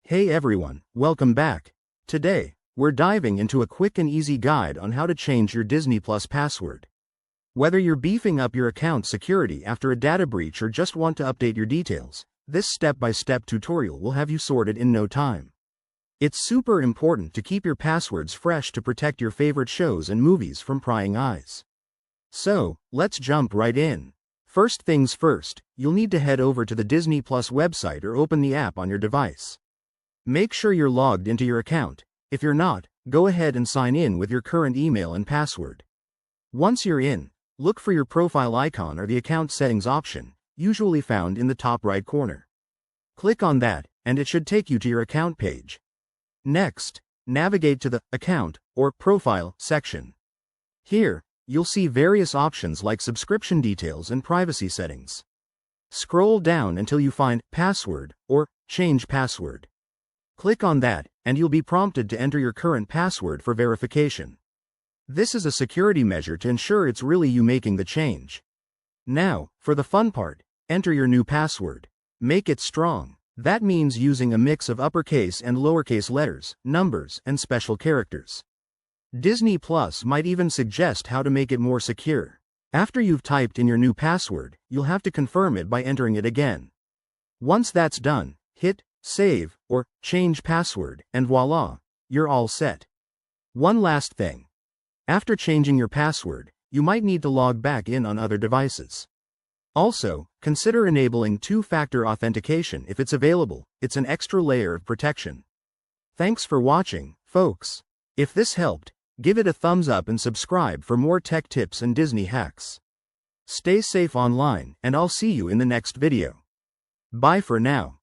Hey everyone, welcome back. Today, we're diving into a quick and easy guide on how to change your Disney Plus password. Whether you're beefing up your account security after a data breach or just want to update your details, this step-by-step tutorial will have you sorted in no time. It's super important to keep your passwords fresh to protect your favorite shows and movies from prying eyes. So, let's jump right in. First things first, you'll need to head over to the Disney Plus website or open the app on your device. Make sure you're logged into your account. If you're not, go ahead and sign in with your current email and password. Once you're in, look for your profile icon or the account settings option, usually found in the top right corner. Click on that, and it should take you to your account page. Next, navigate to the Account or Profile section. Here, you'll see various options like subscription details and privacy settings. Scroll down until you find Password or Change Password. Click on that, and you'll be prompted to enter your current password for verification. This is a security measure to ensure it's really you making the change. Now, for the fun part, enter your new password. Make it strong. That means using a mix of uppercase and lowercase letters, numbers, and special characters. Disney Plus might even suggest how to make it more secure. After you've typed in your new password, you'll have to confirm it by entering it again. Once that's done, hit Save or Change Password, and voila, you're all set. One last thing. After changing your password, you might need to log back in on other devices. Also, consider enabling two-factor authentication if it's available. It's an extra layer of protection. Thanks for watching, folks. If this helped, give it a thumbs up and subscribe for more tech tips and Disney hacks. Stay safe online, and I'll see you in the next video. Bye for now.